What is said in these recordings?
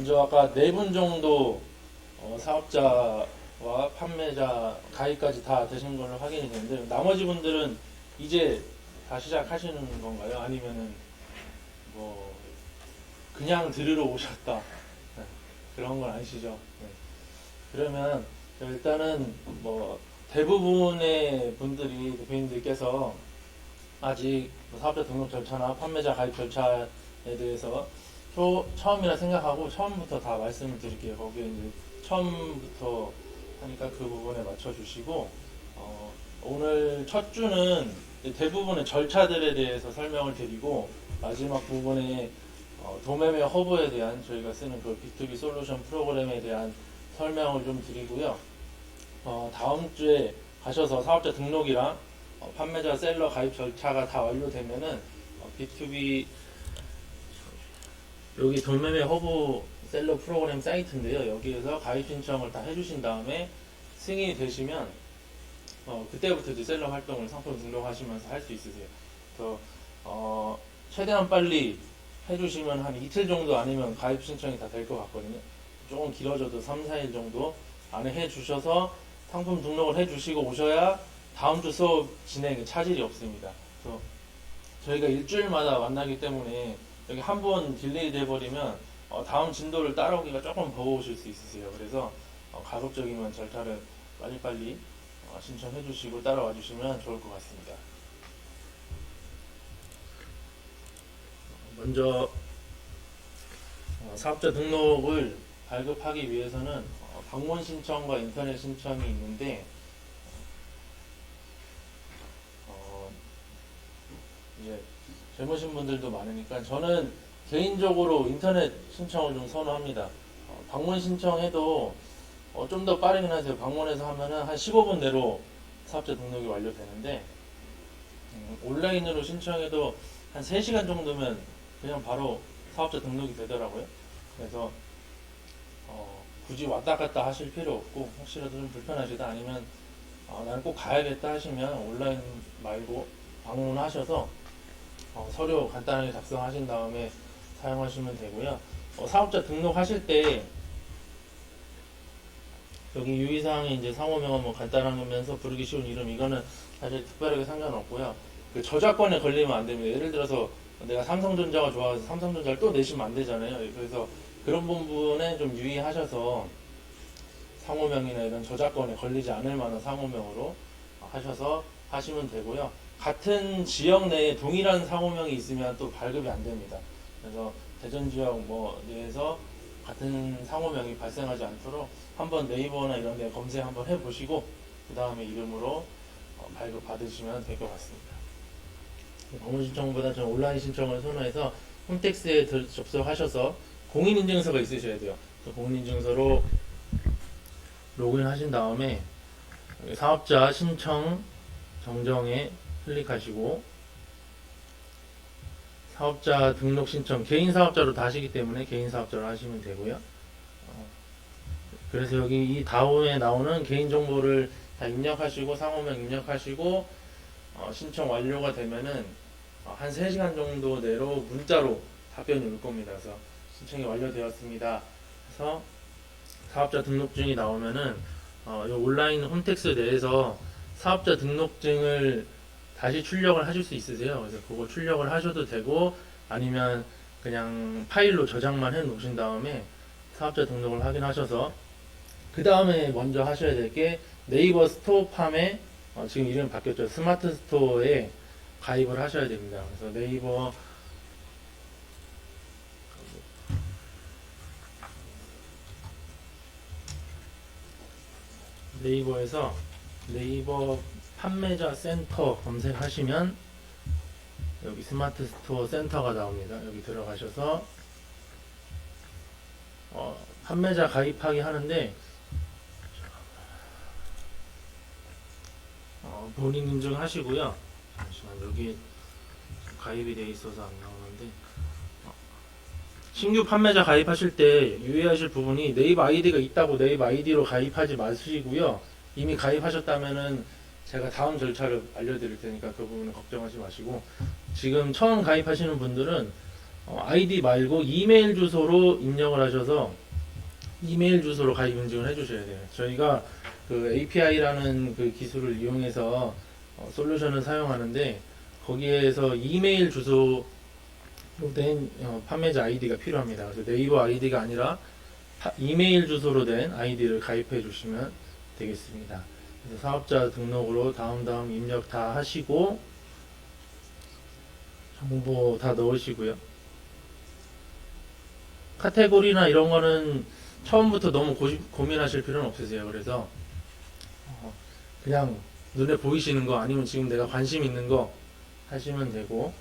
먼저 아까 4분 정도 사업자와 판매자 가입까지 다 되신 걸로 확인이 되는데 나머지 분들은 이제 다 시작하시는 건가요? 아니면은 뭐 그냥 들으러 오셨다 네, 그런 건 아니시죠? 네. 그러면 일단은 뭐 대부분의 분들이 대표님들께서 아직 뭐 사업자 등록 절차나 판매자 가입 절차에 대해서 처음이라 생각하고 처음부터 다 말씀을 드릴게요. 거기에 이제 처음부터 하니까 그 부분에 맞춰주시고 오늘 첫 주는 대부분의 절차들에 대해서 설명을 드리고 마지막 부분에 도매매 허브에 대한 저희가 쓰는 그 B2B 솔루션 프로그램에 대한 설명을 좀 드리고요. 다음 주에 가셔서 사업자 등록이랑 판매자 셀러 가입 절차가 다 완료되면은 B2B 여기 도매매 허브 셀러 프로그램 사이트인데요. 여기에서 가입 신청을 다 해주신 다음에 승인이 되시면 그때부터 이제 셀러 활동을 상품 등록하시면서 할 수 있으세요. 그래서 최대한 빨리 해주시면 한 이틀 정도 아니면 가입 신청이 다 될 것 같거든요. 조금 길어져도 3, 4일 정도 안에 해주셔서 상품 등록을 해주시고 오셔야 다음 주 수업 진행에 차질이 없습니다. 그래서 저희가 일주일마다 만나기 때문에 여기 한 번 딜레이 돼버리면 다음 진도를 따라오기가 조금 버거우실 수 있으세요. 그래서 가급적이면 절차를 빨리빨리 신청해 주시고 따라와 주시면 좋을 것 같습니다. 먼저 사업자 등록을 발급하기 위해서는 방문 신청과 인터넷 신청이 있는데 이제 젊으신 분들도 많으니까 저는 개인적으로 인터넷 신청을 좀 선호합니다. 방문 신청해도 좀 더 빠르긴 하세요. 방문해서 하면은 한 15분 내로 사업자 등록이 완료되는데 온라인으로 신청해도 한 3시간 정도면 그냥 바로 사업자 등록이 되더라고요. 그래서 굳이 왔다 갔다 하실 필요 없고 혹시라도 좀 불편하시다 아니면 나는 꼭 가야겠다 하시면 온라인 말고 방문하셔서 서류 간단하게 작성하신 다음에 사용하시면 되고요. 사업자 등록하실 때 여기 유의사항에 이제 상호명은 뭐 간단하면서 부르기 쉬운 이름 이거는 사실 특별하게 상관없고요. 그 저작권에 걸리면 안 됩니다. 예를 들어서 내가 삼성전자가 좋아서 삼성전자를 또 내시면 안 되잖아요. 그래서 그런 부분에 좀 유의하셔서 상호명이나 이런 저작권에 걸리지 않을 만한 상호명으로 하셔서 하시면 되고요. 같은 지역 내에 동일한 상호명이 있으면 또 발급이 안 됩니다. 그래서 대전 지역 뭐 내에서 같은 상호명이 발생하지 않도록 한번 네이버나 이런 데 검색 한번 해보시고 그 다음에 이름으로 발급 받으시면 될 것 같습니다. 방문 신청보다 저는 온라인 신청을 선호해서 홈택스에 접속하셔서 공인인증서가 있으셔야 돼요. 공인인증서로 로그인 하신 다음에 사업자 신청 정정에 클릭하시고 사업자 등록 신청 개인 사업자로 다 하시기 때문에 개인 사업자로 하시면 되고요. 그래서 여기 이 다음에 나오는 개인정보를 다 입력하시고 상호명 입력하시고 신청 완료가 되면은 한 3시간 정도 내로 문자로 답변이 올 겁니다. 그래서 신청이 완료되었습니다. 그래서 사업자 등록증이 나오면은 이 온라인 홈택스 내에서 사업자 등록증을 다시 출력을 하실 수 있으세요. 그래서 그거 출력을 하셔도 되고 아니면 그냥 파일로 저장만 해 놓으신 다음에 사업자 등록을 확인하셔서 그 다음에 먼저 하셔야 될 게 네이버 스토어팜에 지금 이름 바뀌었죠. 스마트 스토어에 가입을 하셔야 됩니다. 그래서 네이버에서 네이버 판매자 센터 검색하시면 여기 스마트 스토어 센터가 나옵니다. 여기 들어가셔서 판매자 가입하기 하는데 본인 인증하시고요. 잠시만 여기 가입이 되어 있어서 안 나오는데 신규 판매자 가입하실 때 유의하실 부분이 네이버 아이디가 있다고 네이버 아이디로 가입하지 마시고요. 이미 가입하셨다면은 제가 다음 절차를 알려드릴 테니까 그 부분은 걱정하지 마시고 지금 처음 가입하시는 분들은 아이디 말고 이메일 주소로 입력을 하셔서 이메일 주소로 가입 인증을 해주셔야 돼요. 저희가 그 API라는 그 기술을 이용해서 솔루션을 사용하는데 거기에서 이메일 주소로 된 판매자 아이디가 필요합니다. 그래서 네이버 아이디가 아니라 이메일 주소로 된 아이디를 가입해 주시면 되겠습니다. 그래서 사업자 등록으로 다음 입력 다 하시고 정보 다 넣으시고요. 카테고리나 이런 거는 처음부터 너무 고민하실 필요는 없으세요. 그래서 그냥 눈에 보이시는 거 아니면 지금 내가 관심 있는 거 하시면 되고,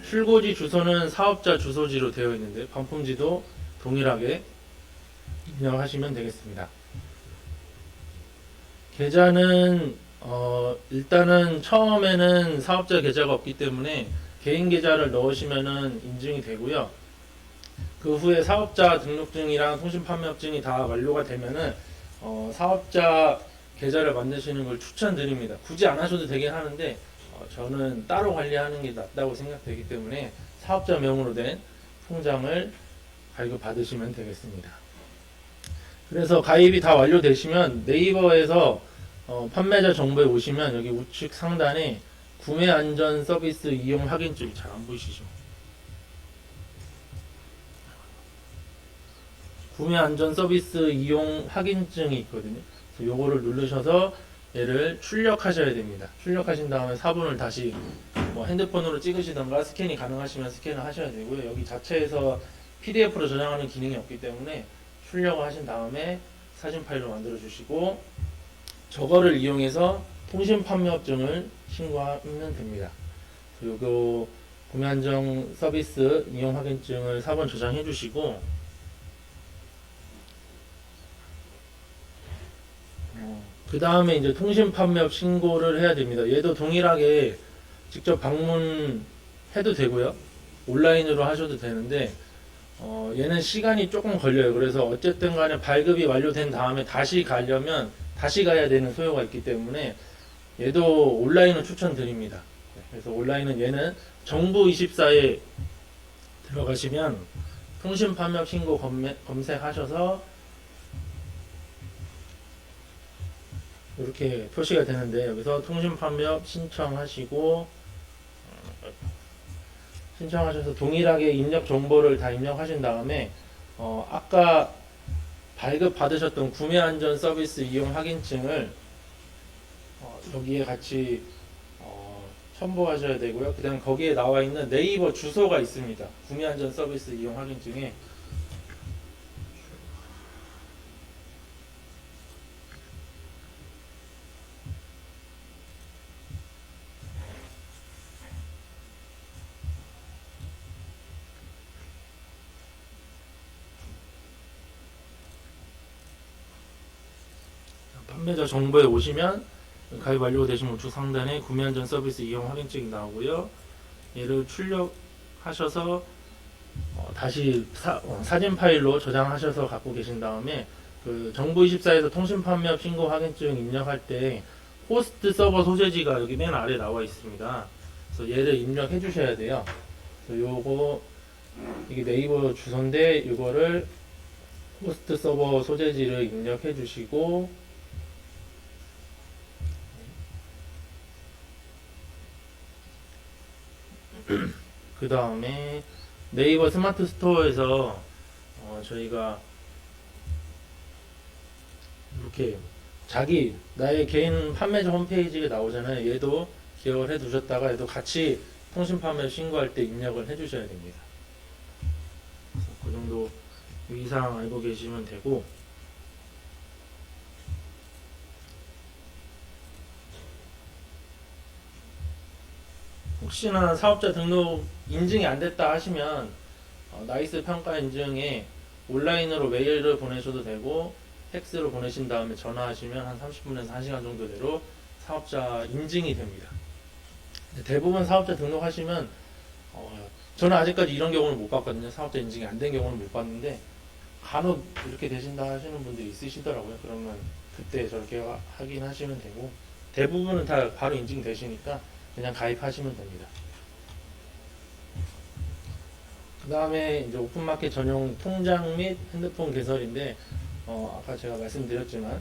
출고지 주소는 사업자 주소지로 되어 있는데 반품지도 동일하게 입력하시면 되겠습니다. 계좌는 일단은 처음에는 사업자 계좌가 없기 때문에 개인 계좌를 넣으시면은 인증이 되고요. 그 후에 사업자 등록증이랑 통신판매업증이 다 완료가 되면은 사업자 계좌를 만드시는 걸 추천드립니다. 굳이 안 하셔도 되긴 하는데 저는 따로 관리하는 게 낫다고 생각되기 때문에 사업자 명으로 된 통장을 발급받으시면 되겠습니다. 그래서 가입이 다 완료되시면 네이버에서 판매자 정보에 오시면 여기 우측 상단에 구매 안전 서비스 이용 확인증이 잘 안 보이시죠? 구매 안전 서비스 이용 확인증이 있거든요. 그래서 요거를 누르셔서 얘를 출력하셔야 됩니다. 출력하신 다음에 사본을 다시 뭐 핸드폰으로 찍으시던가 스캔이 가능하시면 스캔을 하셔야 되고요. 여기 자체에서 PDF로 저장하는 기능이 없기 때문에 출력을 하신 다음에 사진 파일로 만들어 주시고 저거를 이용해서 통신 판매업증을 신고하면 됩니다. 요거 구매 안전 서비스 이용 확인증을 사본 저장해 주시고 그 다음에 이제 통신 판매업 신고를 해야 됩니다. 얘도 동일하게 직접 방문해도 되고요. 온라인으로 하셔도 되는데 얘는 시간이 조금 걸려요. 그래서 어쨌든 간에 발급이 완료된 다음에 다시 가려면 다시 가야 되는 소요가 있기 때문에 얘도 온라인을 추천드립니다. 그래서 온라인은 얘는 정부24에 들어가시면 통신 판매업 신고 검색하셔서 이렇게 표시가 되는데 여기서 통신 판매업 신청하시고 신청하셔서 동일하게 입력 정보를 다 입력하신 다음에 아까 발급 받으셨던 구매 안전 서비스 이용 확인증을 여기에 같이 첨부하셔야 되고요. 그 다음 거기에 나와 있는 네이버 주소가 있습니다. 구매 안전 서비스 이용 확인증에 판매자 정보에 오시면 가입 완료되신 우측 상단에 구매 안전 서비스 이용 확인증이 나오고요. 얘를 출력하셔서 다시 사진 파일로 저장하셔서 갖고 계신 다음에 그 정부24에서 통신 판매업 신고 확인증 입력할 때 호스트 서버 소재지가 여기 맨 아래 나와 있습니다. 그래서 얘를 입력해 주셔야 돼요. 그래서 요거 이게 네이버 주소인데 이거를 호스트 서버 소재지를 입력해 주시고 그 다음에 네이버 스마트 스토어에서 저희가 이렇게 나의 개인 판매자 홈페이지가 나오잖아요. 얘도 기억을 해 두셨다가 얘도 같이 통신 판매 신고할 때 입력을 해 주셔야 됩니다. 그 정도 이상 알고 계시면 되고, 혹시나 사업자 등록 인증이 안 됐다 하시면 나이스 평가 인증에 온라인으로 메일을 보내셔도 되고 팩스로 보내신 다음에 전화하시면 한 30분에서 1시간 정도 내로 사업자 인증이 됩니다. 대부분 사업자 등록하시면 저는 아직까지 이런 경우는 못 봤거든요. 사업자 인증이 안 된 경우는 못 봤는데 간혹 이렇게 되신다 하시는 분들이 있으시더라고요. 그러면 그때 저렇게 확인하시면 되고 대부분은 다 바로 인증되시니까 그냥 가입하시면 됩니다. 그 그다음에 이제 오픈마켓 전용 통장 및 핸드폰 개설인데 아까 제가 말씀드렸지만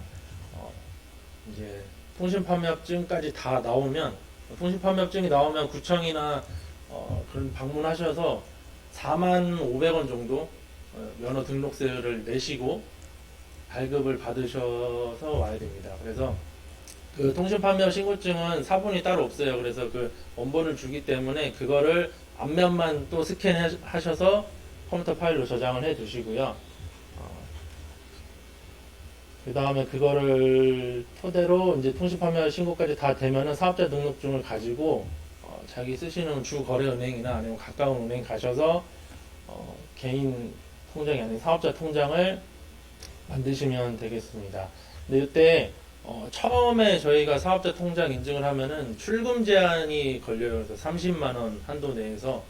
이제 통신판매업증까지 다 나오면 통신판매업증이 나오면 구청이나 그런 방문하셔서 45,500원 정도 면허 등록세를 내시고 발급을 받으셔서 와야 됩니다. 그래서 그 통신판매업 신고증은 사본이 따로 없어요. 그래서 그 원본을 주기 때문에 그거를 앞면만 또 스캔하셔서 컴퓨터 파일로 저장을 해 두시고요. 그 다음에 그거를 토대로 이제 통신판매 신고까지 다 되면은 사업자 등록증을 가지고 자기 쓰시는 주거래은행이나 아니면 가까운 은행 가셔서 개인 통장이 아닌 사업자 통장을 만드시면 되겠습니다. 근데 이때 처음에 저희가 사업자 통장 인증을 하면은 출금 제한이 걸려요. 그래서 30만 원 한도 내에서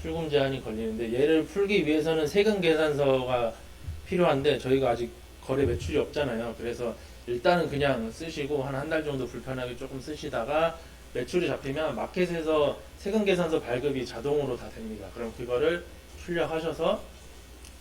출금 제한이 걸리는데 얘를 풀기 위해서는 세금 계산서가 필요한데 저희가 아직 거래 매출이 없잖아요. 그래서 일단은 그냥 쓰시고 한 달 정도 불편하게 조금 쓰시다가 매출이 잡히면 마켓에서 세금 계산서 발급이 자동으로 다 됩니다. 그럼 그거를 출력하셔서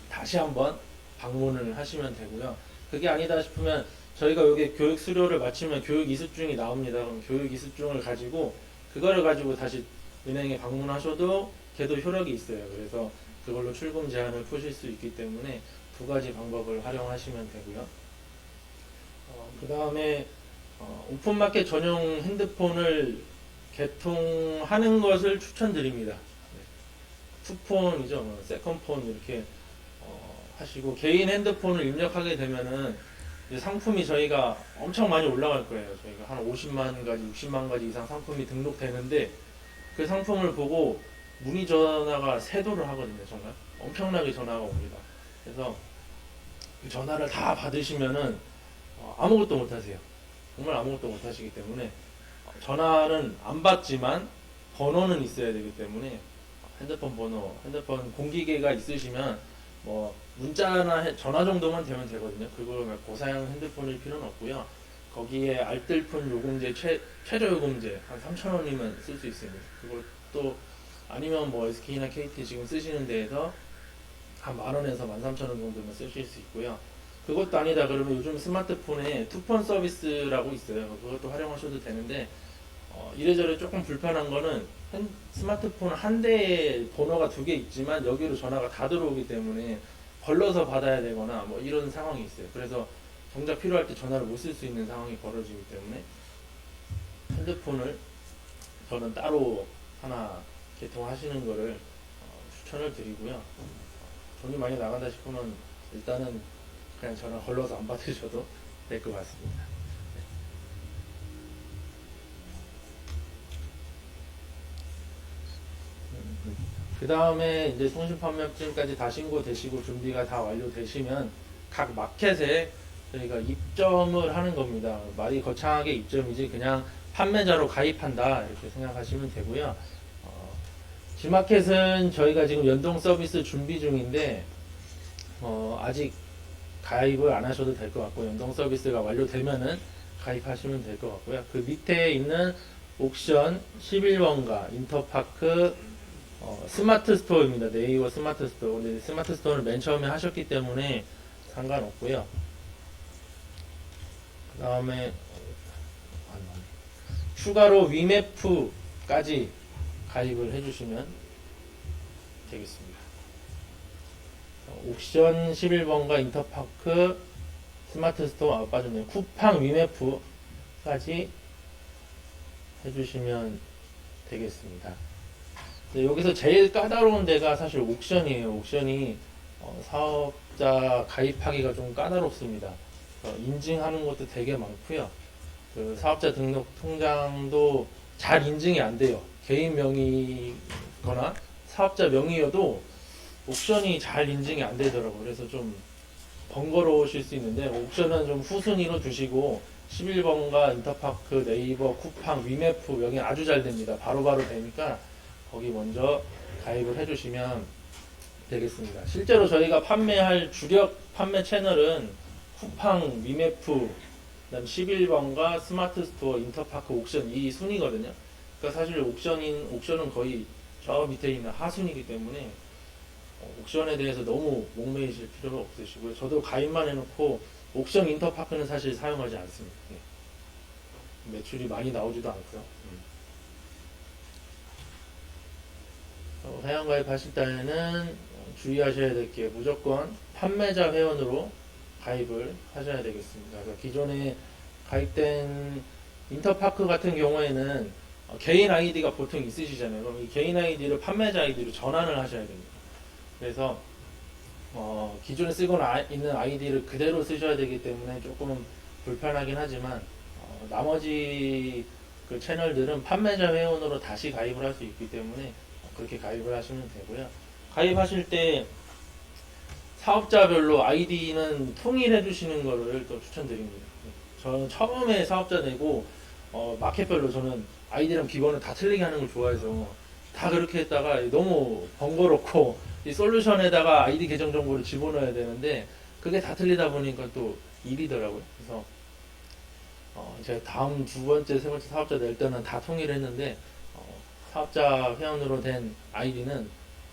다시 한번 방문을 하시면 되고요. 그게 아니다 싶으면 저희가 여기 교육 수료를 마치면 교육 이수증이 나옵니다. 그럼 교육 이수증을 가지고 그거를 가지고 다시 은행에 방문하셔도 걔도 효력이 있어요. 그래서 그걸로 출금 제한을 푸실 수 있기 때문에 두 가지 방법을 활용하시면 되고요. 그 다음에 오픈마켓 전용 핸드폰을 개통하는 것을 추천드립니다. 투폰이죠, 세컨폰 이렇게 하시고 개인 핸드폰을 입력하게 되면은 이제 상품이 저희가 엄청 많이 올라갈 거예요. 저희가 한 50만 가지, 60만 가지 이상 상품이 등록되는데 그 상품을 보고 문의 전화가 세도를 하거든요. 정말 엄청나게 전화가 옵니다. 그래서 그 전화를 다 받으시면은 아무것도 못 하세요. 정말 아무것도 못 하시기 때문에 전화는 안 받지만 번호는 있어야 되기 때문에 핸드폰 번호, 핸드폰 공기계가 있으시면 뭐 문자나 전화 정도만 되면 되거든요. 그걸 고사양 핸드폰일 필요는 없고요. 거기에 알뜰폰 요금제, 최저 요금제 한 3,000원이면 쓸 수 있습니다. 그것도 아니면 뭐 SK나 KT 지금 쓰시는 데에서 한 10,000원에서 13,000원 정도면 쓰실 수 있고요. 그것도 아니다 그러면 요즘 스마트폰에 투폰 서비스라고 있어요. 그것도 활용하셔도 되는데 이래저래 조금 불편한 거는 스마트폰 한 대에 번호가 두 개 있지만 여기로 전화가 다 들어오기 때문에 걸러서 받아야 되거나 뭐 이런 상황이 있어요. 그래서 정작 필요할 때 전화를 못 쓸 수 있는 상황이 벌어지기 때문에 핸드폰을 저는 따로 하나 개통하시는 거를 추천을 드리고요. 돈이 많이 나간다 싶으면 일단은 그냥 전화 걸러서 안 받으셔도 될 것 같습니다. 그 다음에 이제 통신판매업증까지 다 신고되시고 준비가 다 완료되시면 각 마켓에 저희가 입점을 하는 겁니다. 말이 거창하게 입점이지 그냥 판매자로 가입한다 이렇게 생각하시면 되고요. G마켓은 저희가 지금 연동 서비스 준비 중인데 아직 가입을 안 하셔도 될 것 같고 연동 서비스가 완료되면은 가입하시면 될 것 같고요. 그 밑에 있는 옥션, 11번가, 인터파크, 스마트 스토어입니다. 네이버 스마트 스토어. 근데 스마트 스토어를 맨 처음에 하셨기 때문에 상관없고요. 그 다음에 추가로 위메프까지 가입을 해주시면 되겠습니다. 옥션 11번가 인터파크 스마트 스토어 빠졌네요. 쿠팡 위메프까지 해주시면 되겠습니다. 네, 여기서 제일 까다로운 데가 사실 옥션이에요. 옥션이 사업자 가입하기가 좀 까다롭습니다. 인증하는 것도 되게 많고요. 그 사업자 등록 통장도 잘 인증이 안 돼요. 개인 명의거나 사업자 명의여도 옥션이 잘 인증이 안 되더라고요. 그래서 좀 번거로우실 수 있는데 옥션은 좀 후순위로 두시고 11번가 인터파크, 네이버, 쿠팡, 위메프 여기 아주 잘 됩니다. 바로바로 되니까 거기 먼저 가입을 해주시면 되겠습니다. 실제로 저희가 판매할 주력 판매 채널은 쿠팡, 위메프, 그다음 11번가, 스마트 스토어, 인터파크, 옥션 이 순이거든요. 그러니까 사실 옥션은 거의 저 밑에 있는 하순이기 때문에 옥션에 대해서 너무 목매이실 필요는 없으시고요. 저도 가입만 해놓고 옥션 인터파크는 사실 사용하지 않습니다. 매출이 많이 나오지도 않고요. 회원가입 하실 때는 주의하셔야 될 게 무조건 판매자 회원으로 가입을 하셔야 되겠습니다. 그래서 기존에 가입된 인터파크 같은 경우에는 개인 아이디가 보통 있으시잖아요. 그럼 이 개인 아이디를 판매자 아이디로 전환을 하셔야 됩니다. 그래서 기존에 쓰고 있는 아이디를 그대로 쓰셔야 되기 때문에 조금 불편하긴 하지만 나머지 그 채널들은 판매자 회원으로 다시 가입을 할 수 있기 때문에 그렇게 가입을 하시면 되고요. 가입하실 때 사업자별로 아이디는 통일해 주시는 거를 또 추천드립니다. 저는 처음에 사업자 내고 마켓별로 저는 아이디랑 기본을 다 틀리게 하는 걸 좋아해서 다 그렇게 했다가 너무 번거롭고 이 솔루션에다가 아이디 계정 정보를 집어넣어야 되는데 그게 다 틀리다 보니까 또 일이더라고요. 그래서 제가 다음 두 번째, 세 번째 사업자 낼 때는 다 통일했는데 사업자 회원으로 된 아이디는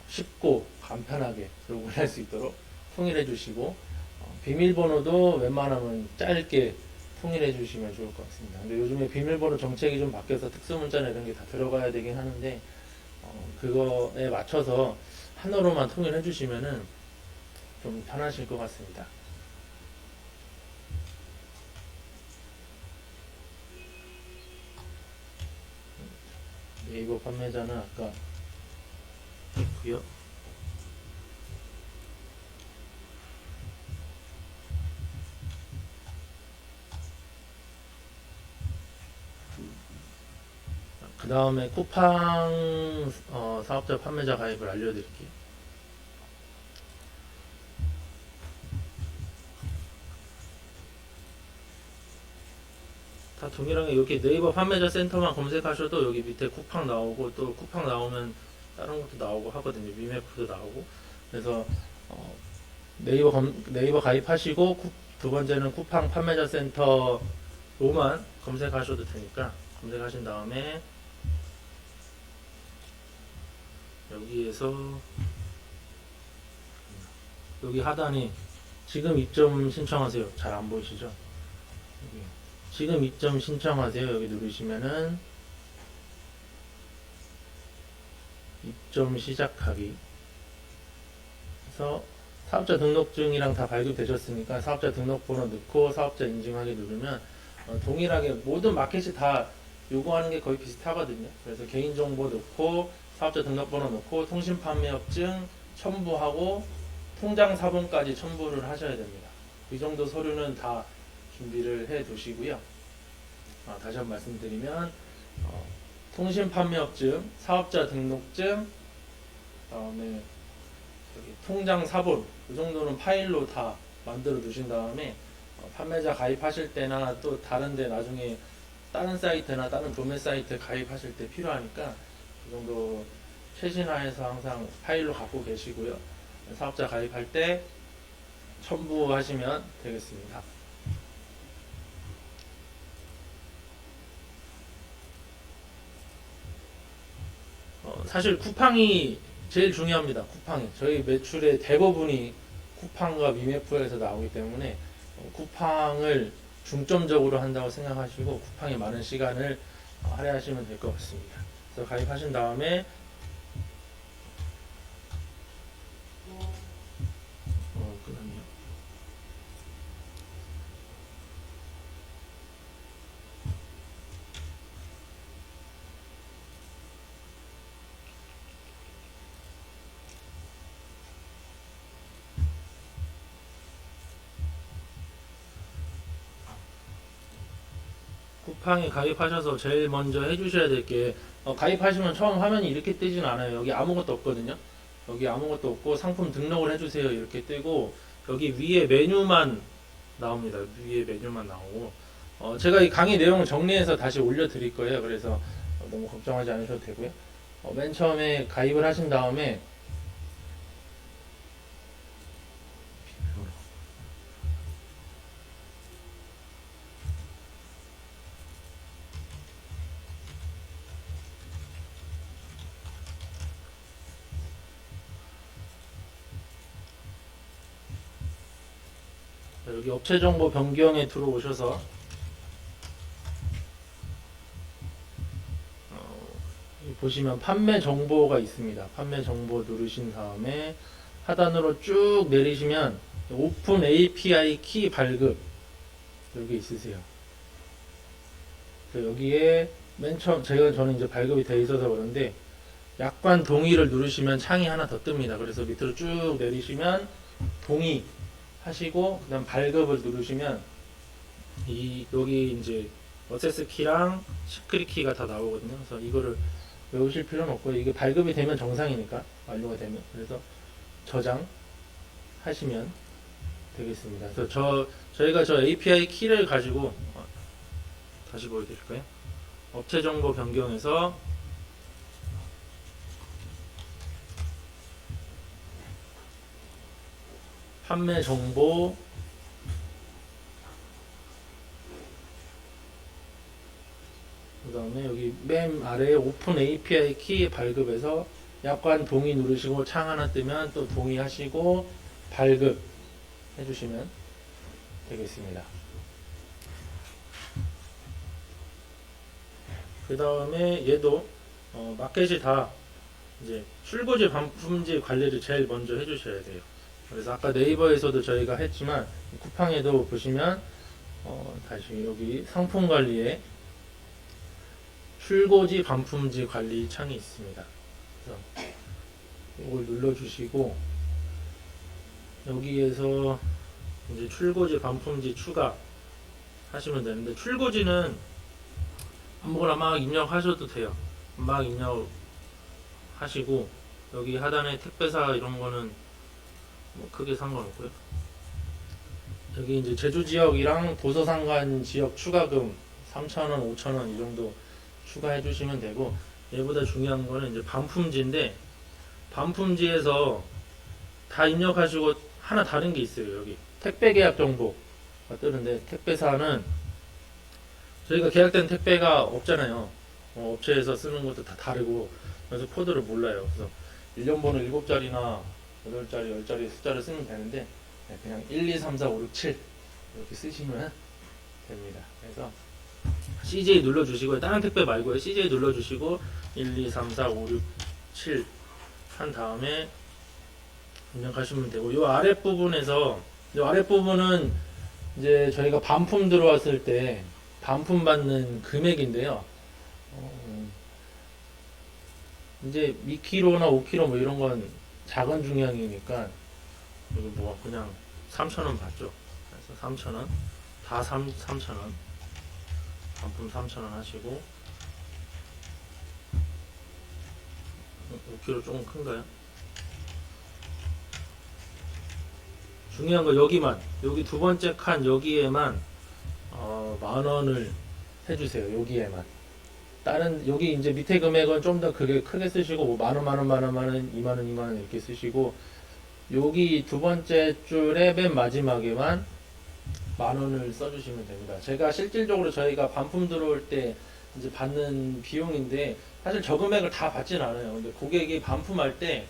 쉽고 간편하게 로그인할 수 있도록 통일해 주시고 비밀번호도 웬만하면 짧게 통일해 주시면 좋을 것 같습니다. 근데 요즘에 비밀번호 정책이 좀 바뀌어서 특수문자나 이런 게 다 들어가야 되긴 하는데 그거에 맞춰서 하나로만 통일해 주시면은 좀 편하실 것 같습니다. 네이버 판매자는 아까 있고요. 그 다음에 쿠팡 사업자 판매자 가입을 알려드릴게요. 다 동일하게 이렇게 네이버 판매자 센터만 검색하셔도 여기 밑에 쿠팡 나오고 또 쿠팡 나오면 다른 것도 나오고 하거든요. 위메프도 나오고. 그래서 네이버 가입하시고 두 번째는 쿠팡 판매자 센터로만 검색하셔도 되니까 검색하신 다음에 여기에서 여기 하단에 지금 입점 신청하세요. 잘 안 보이시죠? 여기. 지금 입점 신청하세요. 여기 누르시면은 입점 시작하기. 그래서 사업자 등록증이랑 다 발급되셨으니까 사업자 등록번호 넣고 사업자 인증하기 누르면 동일하게 모든 마켓이 다 요구하는 게 거의 비슷하거든요. 그래서 개인정보 넣고 사업자 등록번호 넣고 통신판매업증 첨부하고 통장 사본까지 첨부를 하셔야 됩니다. 이 정도 서류는 다 준비를 해 두시고요. 다시 한번 말씀드리면 통신판매업증, 사업자 등록증, 그다음에 통장 사본 이 정도는 파일로 다 만들어 두신 다음에 판매자 가입하실 때나 또 다른데 나중에 다른 사이트나 다른 도매 사이트 가입하실 때 필요하니까 그 정도 최신화해서 항상 파일로 갖고 계시고요. 사업자 가입할 때 첨부하시면 되겠습니다. 사실 쿠팡이 제일 중요합니다. 쿠팡이 저희 매출의 대부분이 쿠팡과 위메프에서 나오기 때문에 쿠팡을 중점적으로 한다고 생각하시고 쿠팡에 많은 시간을 할애하시면 될 것 같습니다. 그래서 가입하신 다음에 그다음에 쿠팡에 가입하셔서 제일 먼저 해주셔야 될 게 가입하시면 처음 화면이 이렇게 뜨진 않아요. 여기 아무것도 없거든요. 여기 아무것도 없고 상품 등록을 해주세요 이렇게 뜨고 여기 위에 메뉴만 나옵니다. 위에 메뉴만 나오고 제가 이 강의 내용을 정리해서 다시 올려드릴 거예요. 그래서 너무 걱정하지 않으셔도 되고요. 맨 처음에 가입을 하신 다음에 자, 여기 업체 정보 변경에 들어오셔서 여기 보시면 판매 정보가 있습니다. 판매 정보 누르신 다음에 하단으로 쭉 내리시면 오픈 API 키 발급 여기 있으세요. 여기에 맨 처음 저는 이제 발급이 돼 있어서 그런데 약관 동의를 누르시면 창이 하나 더 뜹니다. 그래서 밑으로 쭉 내리시면 동의 하시고 그다음 발급을 누르시면 여기 이제 어세스 키랑 시크릿 키가 다 나오거든요. 그래서 이거를 외우실 필요는 없고요. 이게 발급이 되면 정상이니까 완료가 되면 그래서 저장하시면 되겠습니다. 그래서 저희가 저 API 키를 가지고 다시 보여드릴까요? 업체 정보 변경해서 판매 정보 그 다음에 여기 맨 아래에 오픈 API 키 발급해서 약관 동의 누르시고 창 하나 뜨면 또 동의하시고 발급 해주시면 되겠습니다. 그 다음에 얘도 마켓이 다 이제 출고지 반품지 관리를 제일 먼저 해주셔야 돼요. 그래서 아까 네이버에서도 저희가 했지만 쿠팡에도 보시면 다시 여기 상품 관리에 출고지 반품지 관리 창이 있습니다. 그래서 이걸 눌러주시고 여기에서 이제 출고지 반품지 추가 하시면 되는데 출고지는 아무거나 막 입력하셔도 돼요. 막 입력하시고 여기 하단에 택배사 이런 거는 뭐 크게 상관없고요. 여기 이제 제주 지역이랑 도서상관 지역 추가금 3,000원, 5,000원 이 정도 추가해 주시면 되고 얘보다 중요한 거는 이제 반품지인데 반품지에서 다 입력하시고 하나 다른 게 있어요. 여기 택배 계약 정보가 뜨는데 택배사는 저희가 계약된 택배가 없잖아요. 업체에서 쓰는 것도 다 다르고 그래서 코드를 몰라요. 그래서 1년 번호 7자리나 8자리, 10자리 숫자를 쓰면 되는데 그냥 1, 2, 3, 4, 5, 6, 7 이렇게 쓰시면 됩니다. 그래서 CJ 눌러주시고 다른 택배 말고요. CJ 눌러주시고 1, 2, 3, 4, 5, 6, 7 한 다음에 입력하시면 되고 이 아랫부분에서 이 아랫부분은 이제 저희가 반품 들어왔을 때 반품 받는 금액인데요. 이제 2kg나 5kg 뭐 이런 건 작은 중량이니까 여기 뭐 그냥 3,000원 받죠. 그래서 3,000원 다 3,000원 반품 3,000원 하시고 5kg 조금 큰가요? 중요한 거 여기만 여기 두 번째 칸 여기에만 10,000원을 해주세요. 여기에만 다른 여기 이제 밑에 금액은 좀 더 크게 쓰시고 뭐 만원 2만원 이렇게 쓰시고 여기 두 번째 줄의 맨 마지막에만 10,000원을 써주시면 됩니다. 제가 실질적으로 저희가 반품 들어올 때 이제 받는 비용인데 사실 저 금액을 다 받진 않아요. 근데 고객이 반품할 때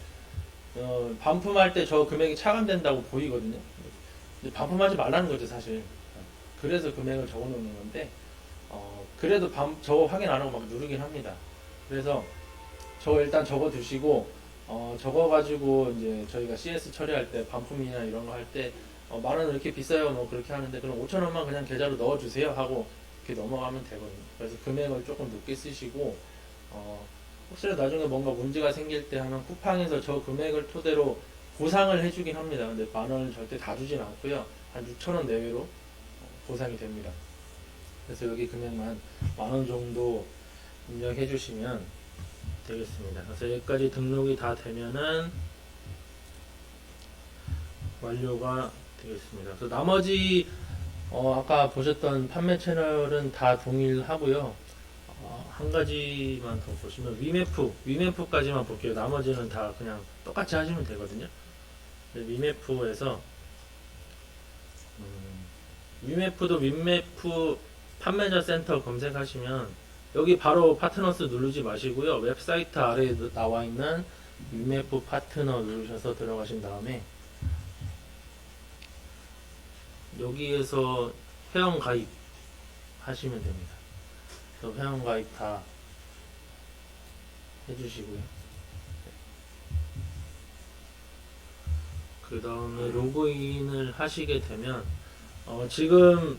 저 금액이 차감된다고 보이거든요. 반품하지 말라는 거죠, 사실. 그래서 금액을 적어 놓는 건데, 그래도 저거 확인 안 하고 막 누르긴 합니다. 그래서 저거 일단 적어 두시고, 적어 가지고 이제 저희가 CS 처리할 때, 반품이나 이런 거 할 때, 10,000원 이렇게 비싸요, 뭐 그렇게 하는데, 그럼 5,000원만 그냥 계좌로 넣어 주세요 하고 이렇게 넘어가면 되거든요. 그래서 금액을 조금 높게 쓰시고, 혹시라도 나중에 뭔가 문제가 생길 때 하면 쿠팡에서 저 금액을 토대로 보상을 해주긴 합니다. 근데 10,000원을 절대 다 주진 않고요. 한 6,000원 내외로 보상이 됩니다. 그래서 여기 금액만 10,000원 정도 입력해 주시면 되겠습니다. 그래서 여기까지 등록이 다 되면은 완료가 되겠습니다. 그래서 나머지 아까 보셨던 판매 채널은 다 동일하고요. 한 가지만 더 보시면 위메프까지만 볼게요. 나머지는 다 그냥 똑같이 하시면 되거든요. 위메프에서 위메프도 윈메프 판매자 센터 검색하시면 여기 바로 파트너스 누르지 마시고요. 웹사이트 아래에 나와 있는 위메프 파트너 누르셔서 들어가신 다음에 여기에서 회원 가입 하시면 됩니다. 그래서 회원 가입 다 해주시고요. 그 다음에 로그인을 하시게 되면 지금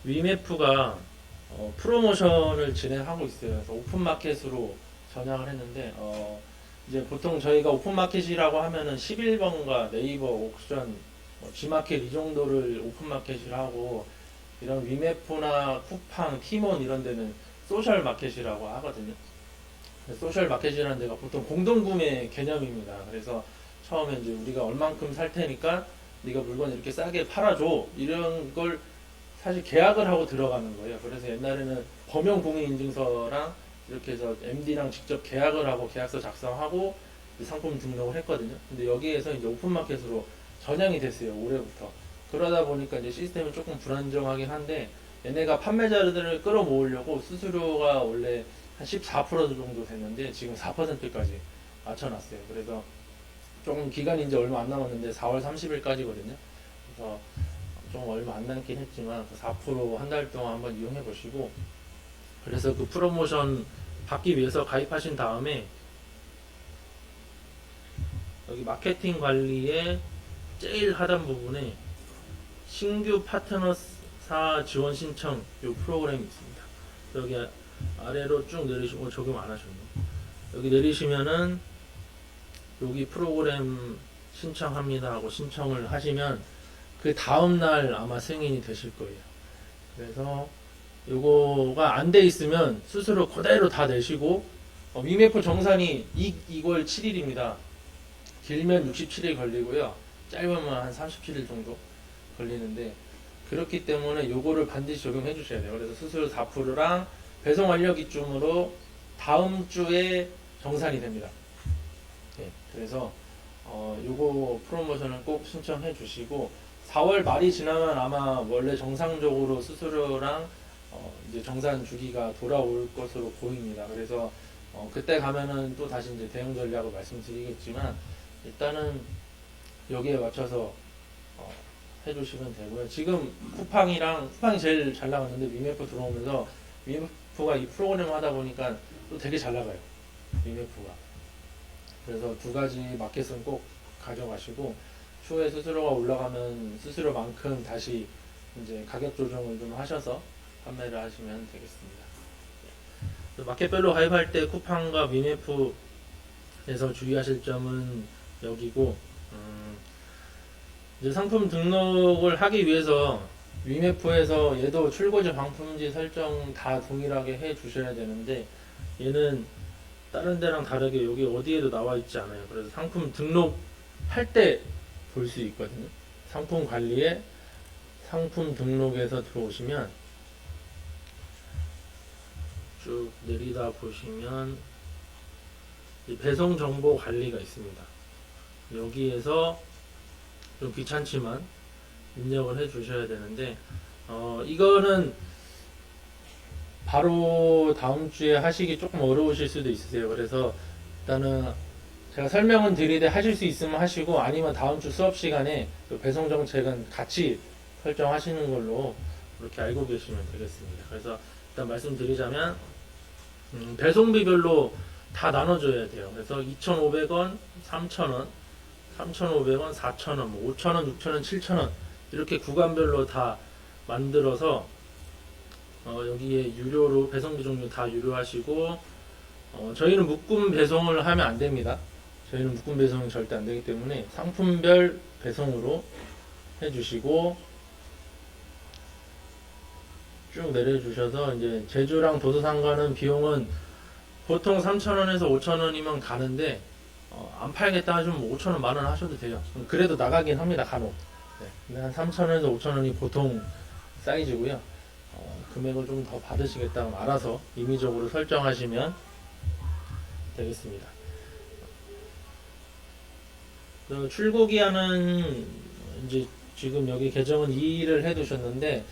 위메프가 프로모션을 진행하고 있어요. 그래서 오픈마켓으로 전향을 했는데 이제 보통 저희가 오픈마켓이라고 하면은 11번가 네이버, 옥션, G마켓 이 정도를 오픈마켓이라 하고, 이런 위메프나 쿠팡, 티몬 이런 데는 소셜 마켓이라고 하거든요. 소셜 마켓이라는 데가 보통 공동구매 개념입니다. 그래서 처음에 이제 우리가 얼만큼 살 테니까 네가 물건 이렇게 싸게 팔아줘, 이런 걸 사실 계약을 하고 들어가는 거예요. 그래서 옛날에는 범용 공인인증서랑 이렇게 해서 MD랑 직접 계약을 하고 계약서 작성하고 상품 등록을 했거든요. 근데 여기에서 이제 오픈마켓으로 전향이 됐어요. 올해부터. 그러다 보니까 이제 시스템이 조금 불안정하긴 한데, 얘네가 판매자들을 끌어모으려고 수수료가 원래 한 14% 정도 됐는데 지금 4%까지 맞춰놨어요. 그래서 조금 기간이 이제 얼마 안 남았는데 4월 30일까지거든요. 그래서 좀 얼마 안 남긴 했지만 4% 한 달 동안 한번 이용해 보시고, 그래서 그 프로모션 받기 위해서 가입하신 다음에 여기 마케팅 관리에 제일 하단 부분에 신규 파트너사 지원 신청 이 프로그램이 있습니다. 여기 아래로 쭉 내리시고 적용 안 하셨네요. 여기 내리시면은 여기 프로그램 신청합니다 하고 신청을 하시면 그 다음날 아마 승인이 되실 거예요. 그래서 요거가 안 돼 있으면 수수료 그대로 다 내시고, 위메프 정산이 2월 7일입니다. 길면 67일 걸리고요. 짧으면 한 37일 정도 걸리는데, 그렇기 때문에 요거를 반드시 적용해 주셔야 돼요. 그래서 수수료 4%랑 배송 완료 기준으로 다음 주에 정산이 됩니다. 네, 그래서 요거 프로모션을 꼭 신청해 주시고, 4월 말이 지나면 아마 원래 정상적으로 수수료랑 이제 정산 주기가 돌아올 것으로 보입니다. 그래서 그때 가면은 또 다시 이제 대응 전략을 말씀드리겠지만, 일단은 여기에 맞춰서 해주시면 되고요. 지금 쿠팡이 제일 잘 나갔는데 위메프 들어오면서 위메프가 이 프로그램 하다 보니까 또 되게 잘 나가요. 위메프가. 그래서 두 가지 마켓은 꼭 가져가시고, 추후에 수수료가 올라가면 수수료만큼 다시 이제 가격 조정을 좀 하셔서 판매를 하시면 되겠습니다. 마켓별로 가입할 때 쿠팡과 위메프에서 주의하실 점은 여기고, 이제 상품 등록을 하기 위해서 위메프에서 얘도 출고지 방품지 설정 다 동일하게 해 주셔야 되는데, 얘는 다른 데랑 다르게 여기 어디에도 나와 있지 않아요. 그래서 상품 등록할 때 볼 수 있거든요. 상품 관리에 상품 등록에서 들어오시면 쭉 내리다 보시면 배송 정보 관리가 있습니다. 여기에서 좀 귀찮지만 입력을 해 주셔야 되는데, 이거는 바로 다음 주에 하시기 조금 어려우실 수도 있으세요. 그래서 일단은 제가 설명은 드리되 하실 수 있으면 하시고, 아니면 다음 주 수업 시간에 배송 정책은 같이 설정하시는 걸로 그렇게 알고 계시면 되겠습니다. 그래서 일단 말씀드리자면 배송비별로 다 나눠줘야 돼요. 그래서 2,500원, 3,000원, 3,500원, 4,000원, 5,000원, 6,000원, 7,000원 이렇게 구간별로 다 만들어서 여기에 유료로 배송비 종류 다 유료하시고, 저희는 묶음 배송을 하면 안 됩니다. 저희는 묶음 배송이 절대 안 되기 때문에 상품별 배송으로 해주시고, 쭉 내려주셔서 이제 제주랑 도서상 가는 비용은 보통 3,000원에서 5,000원이면 가는데, 안 팔겠다 하시면 5,000원, 만원 하셔도 돼요. 그래도 나가긴 합니다, 간혹. 네, 근데 한 3,000원에서 5,000원이 보통 사이즈고요. 금액을 좀 더 받으시겠다 하면 알아서 임의적으로 설정하시면 되겠습니다. 출고 기한은 이제 지금 여기 계정은 2일을 해두셨는데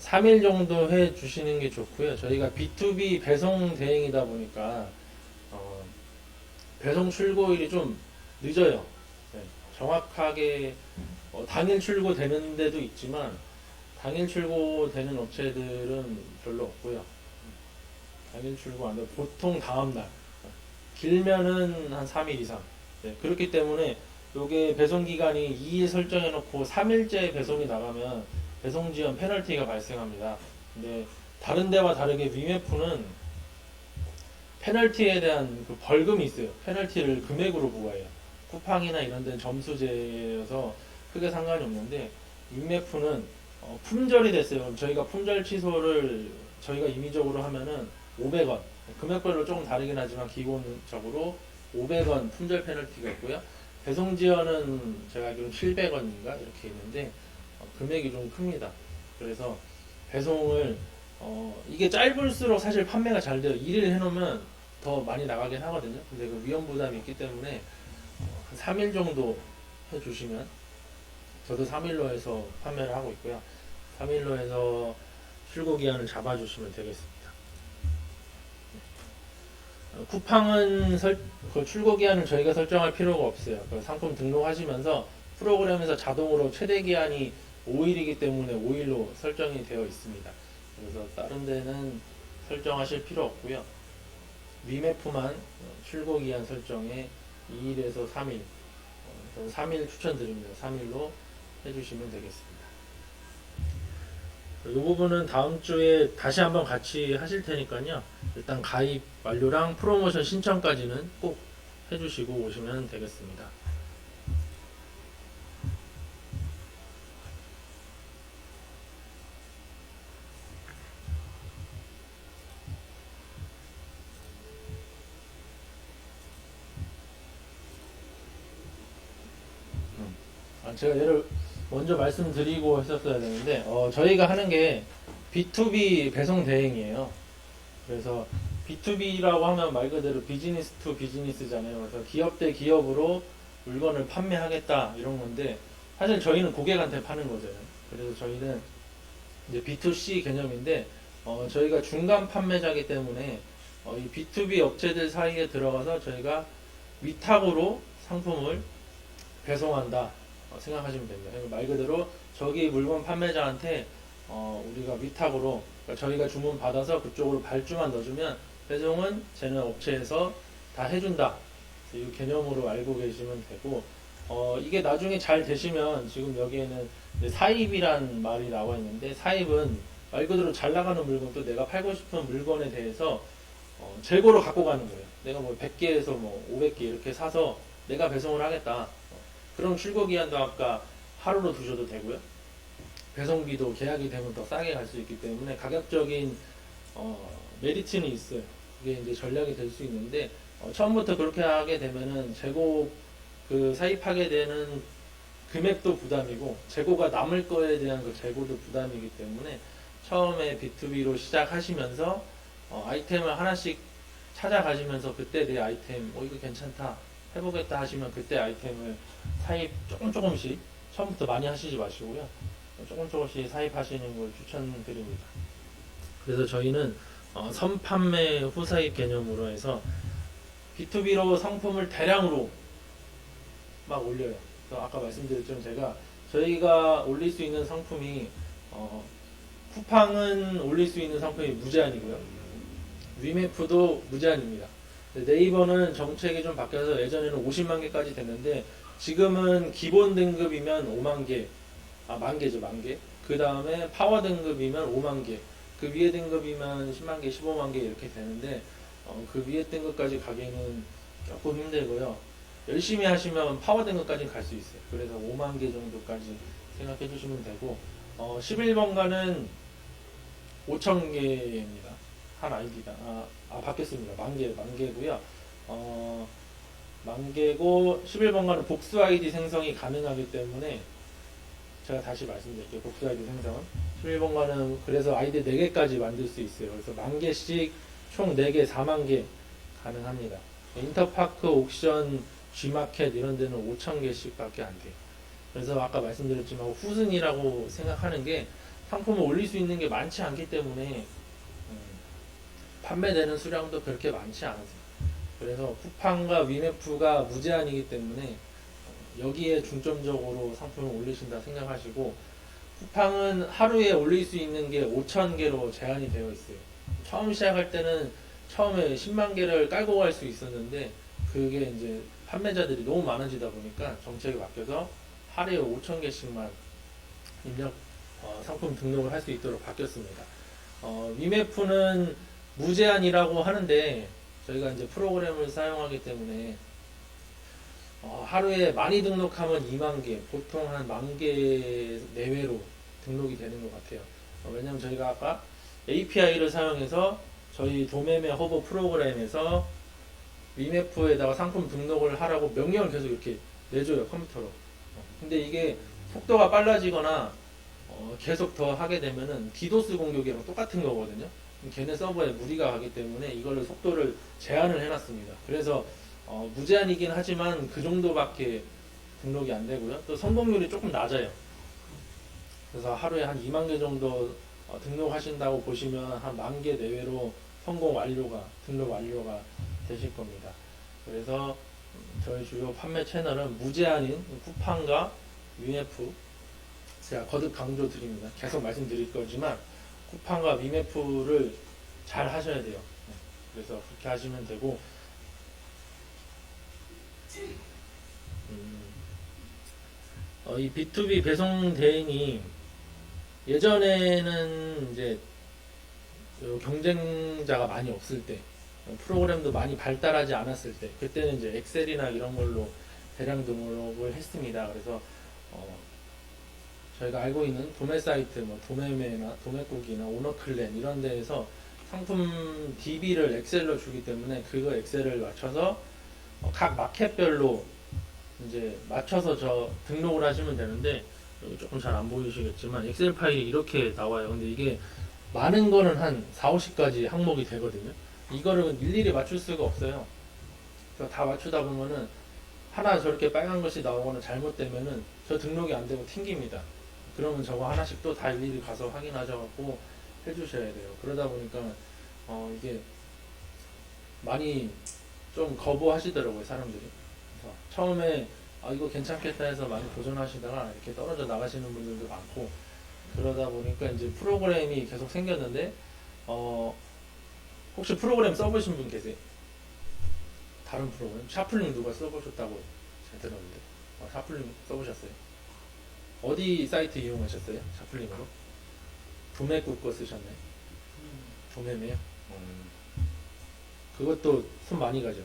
3일 정도 해 주시는 게 좋고요. 저희가 B2B 배송 대행이다 보니까 배송 출고일이 좀 늦어요. 네, 정확하게 당일 출고되는 데도 있지만 당일 출고되는 업체들은 별로 없고요. 당일 출고 안 돼. 보통 다음날. 길면은 한 3일 이상. 네, 그렇기 때문에 요게 배송 기간이 2일 설정해 놓고 3일째 배송이 나가면 배송 지연 페널티가 발생합니다. 근데 다른 데와 다르게 위메프는 페널티에 대한 그 벌금이 있어요. 페널티를 금액으로 부과해요. 쿠팡이나 이런 데는 점수제여서 크게 상관이 없는데 위메프는 품절이 됐어요. 그럼 저희가 품절 취소를 저희가 임의적으로 하면은 500원. 금액별로 조금 다르긴 하지만 기본적으로 500원 품절 페널티가 있고요. 배송 지연은 제가 알기로 700원인가 이렇게 있는데 금액이 좀 큽니다. 그래서 배송을 이게 짧을수록 사실 판매가 잘 돼요. 1일 해놓으면 더 많이 나가긴 하거든요. 근데 그 위험 부담이 있기 때문에 한 3일 정도 해주시면 저도 3일로 해서 판매를 하고 있고요. 3일로 해서 출고 기한을 잡아주시면 되겠습니다. 쿠팡은 그 출고 기한을 저희가 설정할 필요가 없어요. 그 상품 등록하시면서 프로그램에서 자동으로 최대 기한이 5일이기 때문에 5일로 설정이 되어 있습니다. 그래서 다른 데는 설정하실 필요 없고요. 위메프만 출고 기한 설정에 2일에서 3일, 저는 3일 추천드립니다. 3일로 해주시면 되겠습니다. 이 부분은 다음 주에 다시 한번 같이 하실 테니까요. 일단 가입 완료랑 프로모션 신청까지는 꼭 해주시고 오시면 되겠습니다. 제가 예를 먼저 말씀드리고 했었어야 되는데 저희가 하는 게 B2B 배송 대행이에요. 그래서 B2B라고 하면 말 그대로 비즈니스 투 비즈니스잖아요. 그래서 기업 대 기업으로 물건을 판매하겠다 이런 건데 사실 저희는 고객한테 파는 거잖아요. 그래서 저희는 이제 B2C 개념인데 저희가 중간 판매자이기 때문에 이 B2B 업체들 사이에 들어가서 저희가 위탁으로 상품을 배송한다 생각하시면 됩니다. 그러니까 말 그대로 저기 물건 판매자한테 우리가 위탁으로 그러니까 저희가 주문 받아서 그쪽으로 발주만 넣어주면 배송은 쟤는 업체에서 다 해준다. 이 개념으로 알고 계시면 되고 이게 나중에 잘 되시면 지금 여기에는 사입이란 말이 나와 있는데 사입은 말 그대로 잘 나가는 물건 또 내가 팔고 싶은 물건에 대해서 재고로 갖고 가는 거예요. 내가 뭐 100개에서 뭐 500개 이렇게 사서 내가 배송을 하겠다. 그럼 출고 기한도 아까 하루로 두셔도 되고요. 배송비도 계약이 되면 더 싸게 갈 수 있기 때문에 가격적인 메리트는 있어요. 그게 이제 전략이 될 수 있는데 처음부터 그렇게 하게 되면은 재고 그 사입하게 되는 금액도 부담이고 재고가 남을 거에 대한 그 재고도 부담이기 때문에 처음에 B2B로 시작하시면서 아이템을 하나씩 찾아가시면서 그때 내 아이템 이거 괜찮다 해보겠다 하시면 그때 아이템을 사입 조금씩 처음부터 많이 하시지 마시고요. 조금씩 사입하시는 걸 추천드립니다. 그래서 저희는 선판매 후사입 개념으로 해서 B2B로 상품을 대량으로 막 올려요. 그래서 아까 말씀드렸지만 저희가 올릴 수 있는 상품이 쿠팡은 올릴 수 있는 상품이 무제한이고요. 위메프도 무제한입니다. 네이버는 정책이 좀 바뀌어서 예전에는 50만 개까지 됐는데 지금은 기본 등급이면 5만 개, 만 개죠, 만 개. 그 다음에 파워 등급이면 5만 개, 그 위에 등급이면 10만 개, 15만 개 이렇게 되는데 그 위에 등급까지 가기는 조금 힘들고요. 열심히 하시면 파워 등급까지 갈 수 있어요. 그래서 5만 개 정도까지 생각해 주시면 되고 11번가는 5천 개입니다. 한 아이디가 바뀌었습니다. 만 개고요. 만 개고 11번가는 복수 아이디 생성이 가능하기 때문에 제가 다시 말씀드릴게요. 복수 아이디 생성은 11번가는 그래서 아이디 4개까지 만들 수 있어요. 그래서 만 개씩 총 4개, 4만 개 가능합니다. 인터파크, 옥션, G마켓 이런 데는 5천 개씩밖에 안 돼요. 그래서 아까 말씀드렸지만 후순이라고 생각하는 게 상품을 올릴 수 있는 게 많지 않기 때문에 판매되는 수량도 그렇게 많지 않으세요. 그래서 쿠팡과 위메프가 무제한이기 때문에 여기에 중점적으로 상품을 올리신다 생각하시고, 쿠팡은 하루에 올릴 수 있는 게 5,000개로 제한이 되어 있어요. 처음 시작할 때는 처음에 10만 개를 깔고 갈 수 있었는데, 그게 이제 판매자들이 너무 많아지다 보니까 정책이 바뀌어서 하루에 5,000개씩만 입력 상품 등록을 할 수 있도록 바뀌었습니다. 위메프는 무제한이라고 하는데, 저희가 이제 프로그램을 사용하기 때문에 하루에 많이 등록하면 2만 개, 보통 한 1만 개 내외로 등록이 되는 것 같아요. 왜냐면 저희가 아까 API를 사용해서 저희 도매매 허브 프로그램에서 위메프에다가 상품 등록을 하라고 명령을 계속 이렇게 내줘요, 컴퓨터로. 근데 이게 속도가 빨라지거나 계속 더 하게 되면은 디도스 공격이랑 똑같은 거거든요. 걔네 서버에 무리가 가기 때문에 이걸로 속도를 제한을 해놨습니다. 그래서 무제한이긴 하지만 그 정도밖에 등록이 안 되고요. 또 성공률이 조금 낮아요. 그래서 하루에 한 2만 개 정도 등록하신다고 보시면 한 1만 개 내외로 등록 완료가 되실 겁니다. 그래서 저희 주요 판매 채널은 무제한인 쿠팡과 위메프, 제가 거듭 강조 드립니다. 계속 말씀드릴 거지만 쿠팡과 위메프를 잘 하셔야 돼요. 그래서 그렇게 하시면 되고, 이 B2B 배송 대행이 예전에는 이제 경쟁자가 많이 없을 때, 프로그램도 많이 발달하지 않았을 때, 그때는 이제 엑셀이나 이런 걸로 대량 등록을 했습니다. 그래서 저희가 알고 있는 도매 사이트, 뭐 도매매나 도매국이나 오너클랜 이런 데에서 상품 DB를 엑셀로 주기 때문에 그거 엑셀을 맞춰서 각 마켓별로 이제 맞춰서 등록을 하시면 되는데, 여기 조금 잘 안 보이시겠지만 엑셀 파일이 이렇게 나와요. 근데 이게 많은 거는 한 4, 50가지 항목이 되거든요. 이거를 일일이 맞출 수가 없어요. 그래서 다 맞추다 보면은 하나 저렇게 빨간 것이 나오거나 잘못되면은 저 등록이 안 되고 튕깁니다. 그러면 저거 하나씩 또 다 일일이 가서 확인하셔갖고 해주셔야 돼요. 그러다 보니까 이게 많이 좀 거부하시더라고요, 사람들이. 그래서 처음에 이거 괜찮겠다 해서 많이 도전하시다가 이렇게 떨어져 나가시는 분들도 많고, 그러다 보니까 이제 프로그램이 계속 생겼는데, 혹시 프로그램 써보신 분 계세요? 다른 프로그램? 샤플링 누가 써보셨다고 제가 들었는데. 샤플링 써보셨어요? 어디 사이트 이용하셨어요? 샤플링으로? 도매국 거 쓰셨나요? 도매매요? 그것도 손 많이 가죠?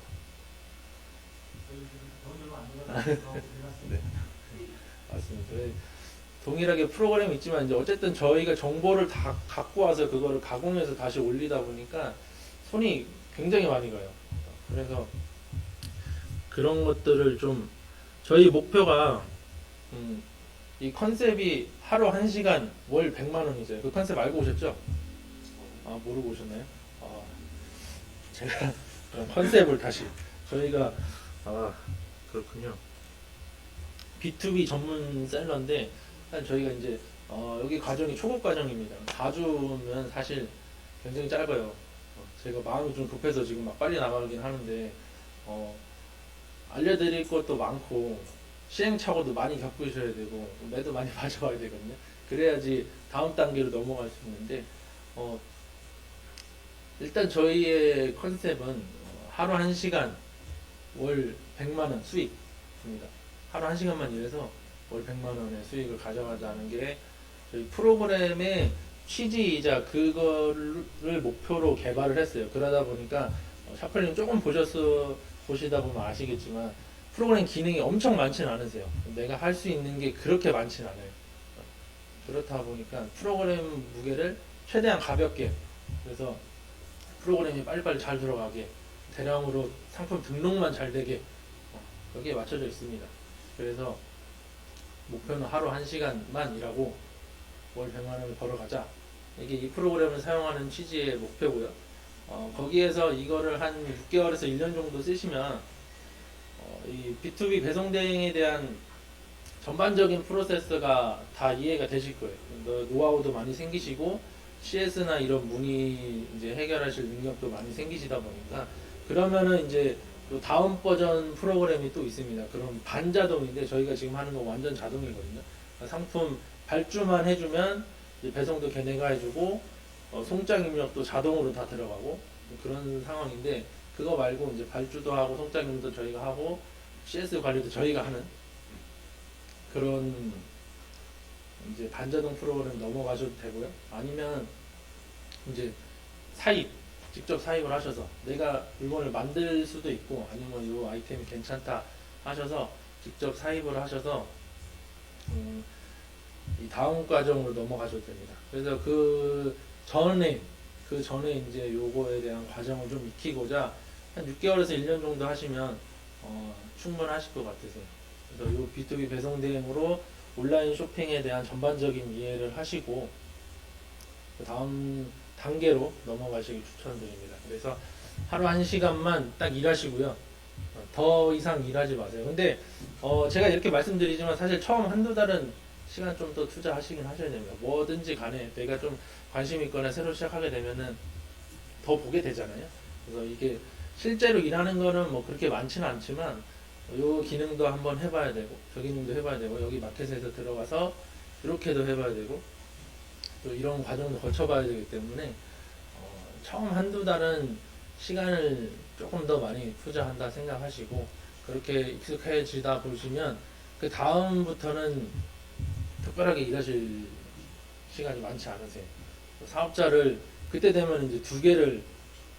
네, 맞습니다. 동일하게 프로그램이 있지만 이제 어쨌든 저희가 정보를 다 갖고 와서 그거를 가공해서 다시 올리다 보니까 손이 굉장히 많이 가요. 그래서 그런 것들을 좀, 저희 목표가 이 컨셉이 하루 1시간 월 100만 원이죠. 그 컨셉 알고 오셨죠? 모르고 오셨나요? 제가 그럼 컨셉을 다시, 저희가 그렇군요. B2B 전문 셀러인데, 저희가 이제 여기 과정이 초급 과정입니다. 4주면 사실 굉장히 짧아요. 제가 마음이 좀 급해서 지금 막 빨리 나가긴 하는데, 알려드릴 것도 많고 시행착오도 많이 겪으셔야 되고 매도 많이 맞아와야 되거든요. 그래야지 다음 단계로 넘어갈 수 있는데, 일단 저희의 컨셉은 하루 1시간 월 100만원 수익입니다. 하루 1시간만 일해서 월 100만원의 수익을 가져가자는 게 저희 프로그램의 취지이자 그거를 목표로 개발을 했어요. 그러다 보니까 샤플링 조금 보시다 보면 아시겠지만 프로그램 기능이 엄청 많지는 않으세요. 내가 할 수 있는 게 그렇게 많지는 않아요. 그렇다 보니까 프로그램 무게를 최대한 가볍게, 그래서 프로그램이 빨리빨리 잘 들어가게, 대량으로 상품 등록만 잘 되게 여기에 맞춰져 있습니다. 그래서 목표는 하루 1시간만 일하고 월 100만원을 벌어가자. 이게 이 프로그램을 사용하는 취지의 목표고요. 거기에서 이거를 한 6개월에서 1년 정도 쓰시면 이 B2B 배송 대행에 대한 전반적인 프로세스가 다 이해가 되실 거예요. 노하우도 많이 생기시고 CS나 이런 문의 이제 해결하실 능력도 많이 생기시다 보니까, 그러면은 이제 또 다음 버전 프로그램이 또 있습니다. 그럼 반자동인데 저희가 지금 하는 건 완전 자동이거든요. 그러니까 상품 발주만 해주면 이제 배송도 걔네가 해주고 송장 입력도 자동으로 다 들어가고 그런 상황인데 그거 말고 이제 발주도 하고 송장 입력도 저희가 하고 CS 관리도 저희가 하는 그런 이제 반자동 프로그램 넘어가셔도 되고요. 아니면 이제 사입 직접 사입을 하셔서 내가 물건을 만들 수도 있고 아니면 이 아이템이 괜찮다 하셔서 직접 사입을 하셔서 이 다음 과정으로 넘어가셔도 됩니다. 그래서 그 전에 이제 요거에 대한 과정을 좀 익히고자 한 6개월에서 1년 정도 하시면 충분하실 것 같으세요. 그래서 요 B2B 배송 대행으로 온라인 쇼핑에 대한 전반적인 이해를 하시고 그 다음 단계로 넘어가시길 추천드립니다. 그래서 하루 1시간만 딱 일하시고요. 더 이상 일하지 마세요. 근데 제가 이렇게 말씀드리지만 사실 처음 한두 달은 시간 좀 더 투자하시긴 하셔야 됩니다. 뭐든지 간에 내가 좀 관심 있거나 새로 시작하게 되면은 더 보게 되잖아요. 그래서 이게 실제로 일하는 거는 뭐 그렇게 많지는 않지만 요 기능도 한번 해봐야 되고 저 기능도 해봐야 되고 여기 마켓에서 들어가서 이렇게도 해봐야 되고 또 이런 과정도 거쳐봐야 되기 때문에 처음 한두 달은 시간을 조금 더 많이 투자한다 생각하시고 그렇게 익숙해지다 보시면 그 다음부터는 특별하게 일하실 시간이 많지 않으세요. 사업자를 그때 되면 이제 2개를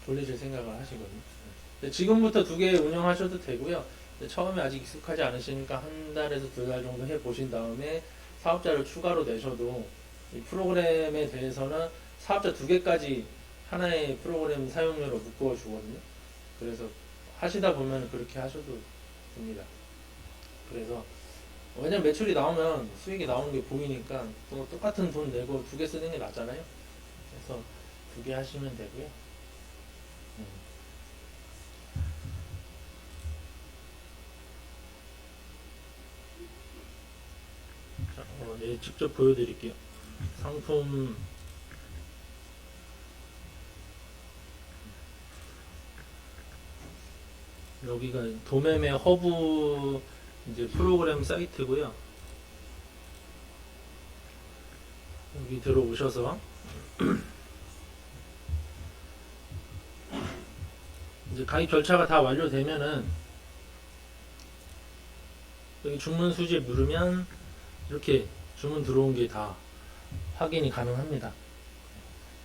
돌리실 생각을 하시거든요. 지금부터 2개 운영하셔도 되고요. 처음에 아직 익숙하지 않으시니까 1달에서 2달 정도 해보신 다음에 사업자를 추가로 내셔도 이 프로그램에 대해서는 사업자 2개까지 하나의 프로그램 사용료로 묶어 주거든요. 그래서 하시다 보면 그렇게 하셔도 됩니다. 그래서 왜냐면 매출이 나오면 수익이 나오는 게 보이니까 또 똑같은 돈 내고 2개 쓰는 게 낫잖아요. 그래서 2개 하시면 되고요. 자, 네, 직접 보여드릴게요. 상품 여기가 도매매 허브 이제 프로그램 사이트고요. 여기 들어오셔서 이제 가입 절차가 다 완료되면은 여기 주문 수집 누르면 이렇게 주문 들어온 게 다 확인이 가능합니다.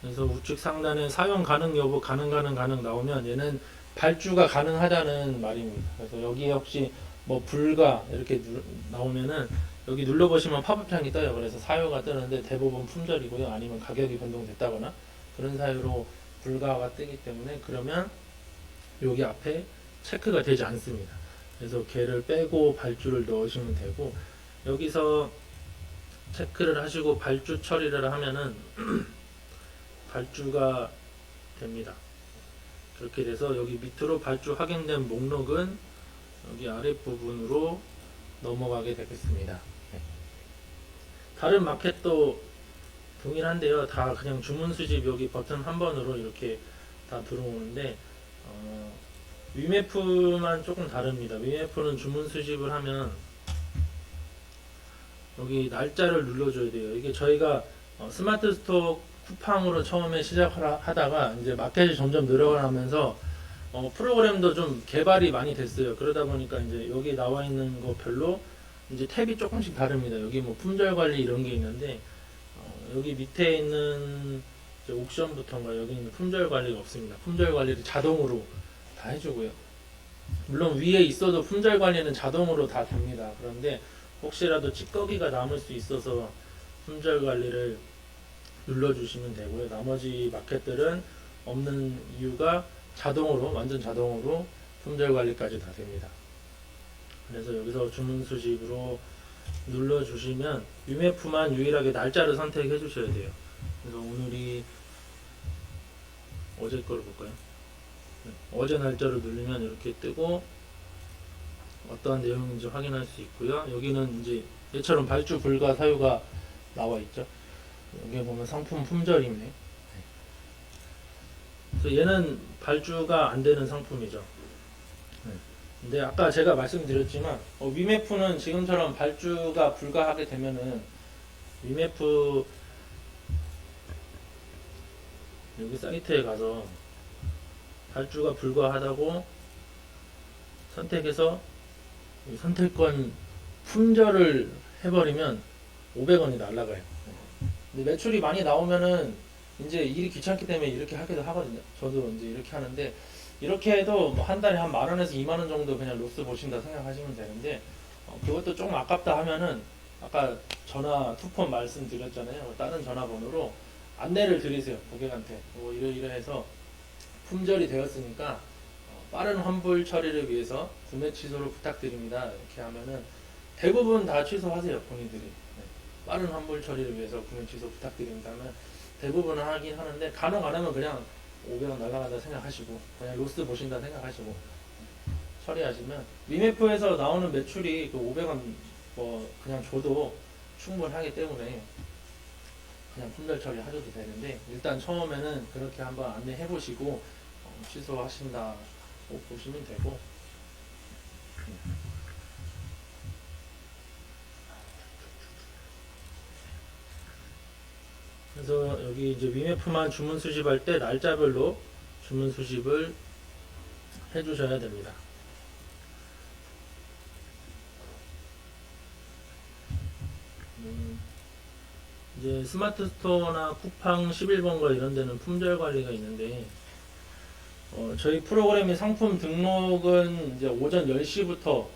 그래서 우측 상단에 사용 가능 여부 가능 나오면 얘는 발주가 가능하다는 말입니다. 그래서 여기에 혹시 뭐 불가 이렇게 나오면은 여기 눌러보시면 팝업창이 떠요. 그래서 사유가 뜨는데 대부분 품절이고요. 아니면 가격이 변동됐다거나 그런 사유로 불가가 뜨기 때문에 그러면 여기 앞에 체크가 되지 않습니다. 그래서 걔를 빼고 발주를 넣으시면 되고 여기서 체크를 하시고 발주 처리를 하면은 발주가 됩니다. 그렇게 돼서 여기 밑으로 발주 확인된 목록은 여기 아랫부분으로 넘어가게 되겠습니다. 네. 다른 마켓도 동일한데요. 다 그냥 주문 수집 여기 버튼 한 번으로 이렇게 다 들어오는데 위메프만 조금 다릅니다. 위메프는 주문 수집을 하면 여기 날짜를 눌러줘야 돼요. 이게 저희가 스마트 스토어 쿠팡으로 처음에 시작하다가 이제 마켓이 점점 늘어나면서 프로그램도 좀 개발이 많이 됐어요. 그러다 보니까 이제 여기 나와 있는 거 별로 이제 탭이 조금씩 다릅니다. 여기 뭐 품절 관리 이런 게 있는데 여기 밑에 있는 옥션부터인가 여기는 품절 관리가 없습니다. 품절 관리를 자동으로 다 해주고요. 물론 위에 있어도 품절 관리는 자동으로 다 됩니다. 그런데 혹시라도 찌꺼기가 남을 수 있어서 품절 관리를 눌러주시면 되고요. 나머지 마켓들은 없는 이유가 자동으로 완전 자동으로 품절 관리까지 다 됩니다. 그래서 여기서 주문 수집으로 눌러주시면 UMF만 유일하게 날짜를 선택해 주셔야 돼요. 그래서 오늘이 어제 걸 볼까요? 네, 어제 날짜를 누르면 이렇게 뜨고 어떠한 내용인지 확인할 수 있고요. 여기는 이제 얘처럼 발주 불가 사유가 나와 있죠. 여기 보면 상품 품절이네. 그래서 얘는 발주가 안 되는 상품이죠. 네. 근데 아까 제가 말씀드렸지만 위메프는 지금처럼 발주가 불가하게 되면은 위메프 여기 사이트에 가서 발주가 불가하다고 선택해서 선택권 품절을 해버리면 500원이 날라가요. 근데 매출이 많이 나오면은 이제 일이 귀찮기 때문에 이렇게 하기도 하거든요. 저도 이제 이렇게 하는데 이렇게 해도 뭐 한 달에 한 10,000원에서 20,000원 정도 그냥 로스 보신다 생각하시면 되는데 그것도 조금 아깝다 하면은 아까 전화 투폰 말씀드렸잖아요. 다른 전화번호로 안내를 드리세요. 고객한테 이러이러해서 품절이 되었으니까 빠른 환불 처리를 위해서 구매 취소를 부탁드립니다. 이렇게 하면은 대부분 다 취소하세요. 본인들이. 네. 빠른 환불 처리를 위해서 구매 취소 부탁드립니다 하면 대부분은 하긴 하는데 간혹 안 하면 그냥 500원 날아가다 생각하시고 그냥 로스 보신다 생각하시고 처리하시면 위메프에서 나오는 매출이 그 500원 뭐 그냥 줘도 충분하기 때문에 그냥 품절 처리 하셔도 되는데 일단 처음에는 그렇게 한번 안내해 보시고 취소하신다고 보시면 되고 그래서 여기 이제 위메프만 주문 수집할 때 날짜별로 주문 수집을 해주셔야 됩니다. 이제 스마트 스토어나 쿠팡 11번가 이런 데는 품절 관리가 있는데 저희 프로그램의 상품 등록은 이제 오전 10시부터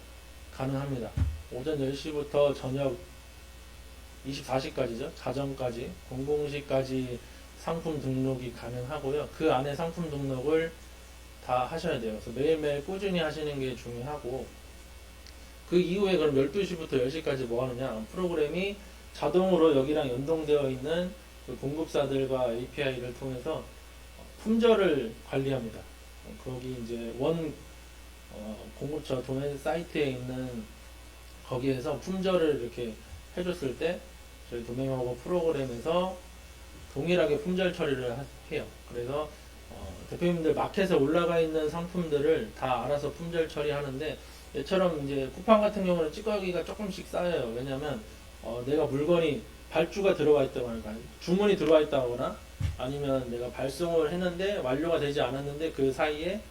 가능합니다. 오전 10시부터 저녁 24시까지죠. 자정까지, 00시까지 상품 등록이 가능하고요. 그 안에 상품 등록을 다 하셔야 돼요. 그래서 매일매일 꾸준히 하시는 게 중요하고 그 이후에 그럼 12시부터 10시까지 뭐 하느냐 프로그램이 자동으로 여기랑 연동되어 있는 그 공급사들과 API를 통해서 품절을 관리합니다. 거기 이제 공급처 도메인 사이트에 있는 거기에서 품절을 이렇게 해줬을 때 저희 도메인하고 프로그램에서 동일하게 품절 처리를 해요. 그래서 대표님들 마켓에 올라가 있는 상품들을 다 알아서 품절 처리하는데 얘처럼 이제 쿠팡 같은 경우는 찌꺼기가 조금씩 쌓여요. 왜냐면 내가 물건이 발주가 들어와 있다거나 주문이 들어와 있다거나 아니면 내가 발송을 했는데 완료가 되지 않았는데 그 사이에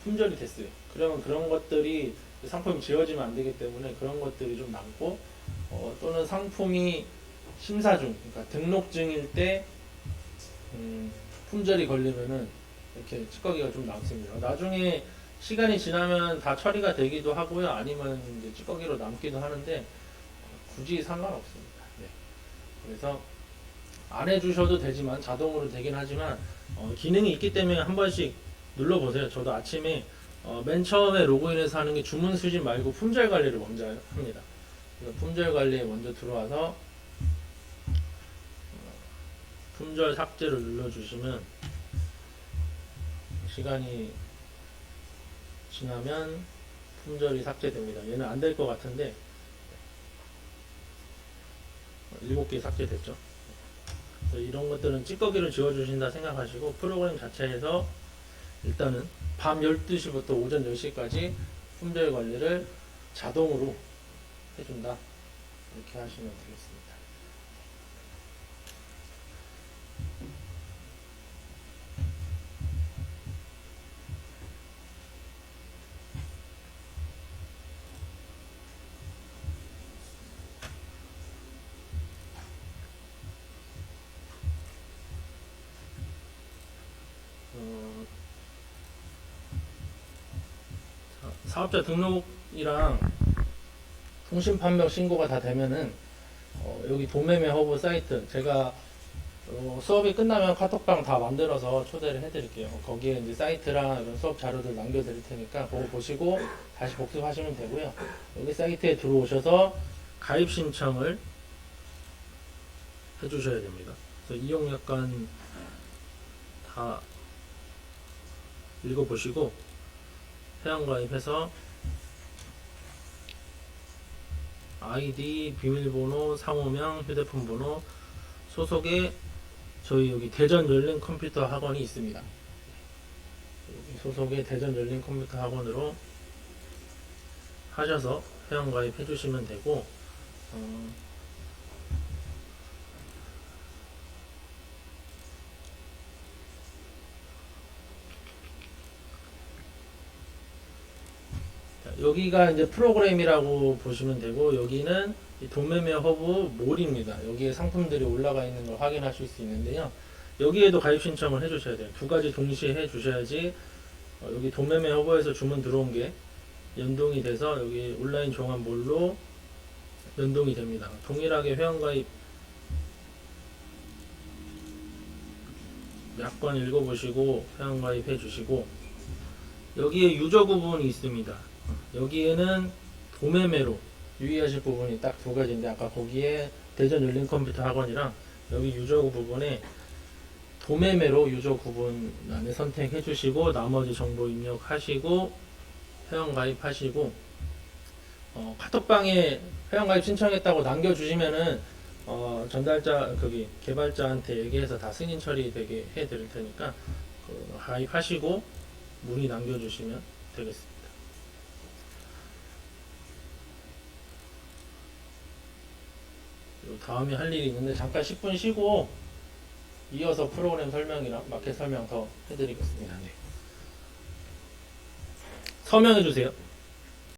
품절이 됐어요. 그러면 그런 것들이 상품이 지워지면 안 되기 때문에 그런 것들이 좀 남고 또는 상품이 심사 중, 그러니까 등록 중일 때 품절이 걸리면은 이렇게 찌꺼기가 좀 남습니다. 나중에 시간이 지나면 다 처리가 되기도 하고요. 아니면 이제 찌꺼기로 남기도 하는데 굳이 상관없습니다. 네. 그래서 안 해주셔도 되지만 자동으로 되긴 하지만 기능이 있기 때문에 한 번씩 눌러보세요. 저도 아침에 맨 처음에 로그인해서 하는 게 주문 수집 말고 품절 관리를 먼저 합니다. 품절 관리에 먼저 들어와서 품절 삭제를 눌러주시면 시간이 지나면 품절이 삭제됩니다. 얘는 안 될 것 같은데 7개 삭제됐죠. 이런 것들은 찌꺼기를 지워주신다 생각하시고 프로그램 자체에서 일단은 밤 12시부터 오전 10시까지 품절 관리를 자동으로 해준다. 이렇게 하시면 되겠습니다. 사업자 등록이랑 통신 판명 신고가 다 되면은 여기 도매매 허브 사이트 제가 수업이 끝나면 카톡방 다 만들어서 초대를 해드릴게요. 거기에 이제 사이트랑 이런 수업 자료들 남겨드릴 테니까 그거 보시고 다시 복습하시면 되고요. 여기 사이트에 들어오셔서 가입 신청을 해주셔야 됩니다. 그래서 이용 약관 다 읽어보시고 회원가입해서 아이디, 비밀번호, 상호명, 휴대폰번호, 소속에 저희 여기 대전 열린 컴퓨터 학원이 있습니다. 여기 소속의 대전 열린 컴퓨터 학원으로 하셔서 회원가입 해주시면 되고 어, 여기가 이제 프로그램이라고 보시면 되고 여기는 도매매 허브 몰입니다. 여기에 상품들이 올라가 있는 걸 확인하실 수 있는데요. 여기에도 가입 신청을 해주셔야 돼요. 두 가지 동시에 해주셔야지 여기 도매매 허브에서 주문 들어온 게 연동이 돼서 여기 온라인 종합 몰로 연동이 됩니다. 동일하게 회원가입 약관 읽어보시고 회원가입 해주시고 여기에 유저 구분이 있습니다. 여기에는 도매매로 유의하실 부분이 딱 두 가지인데 아까 거기에 대전 열린 컴퓨터 학원이랑 여기 유저 부분에 도매매로 유저 구분 안에 선택해 주시고 나머지 정보 입력하시고 회원 가입하시고 카톡방에 회원 가입 신청했다고 남겨주시면은 전달자 거기 개발자한테 얘기해서 다 승인 처리되게 해드릴 테니까 가입하시고 문의 남겨주시면 되겠습니다. 다음에 할 일이 있는데 잠깐 10분 쉬고 이어서 프로그램 설명이랑 마켓 설명 더 해드리겠습니다. 네. 서명해 주세요.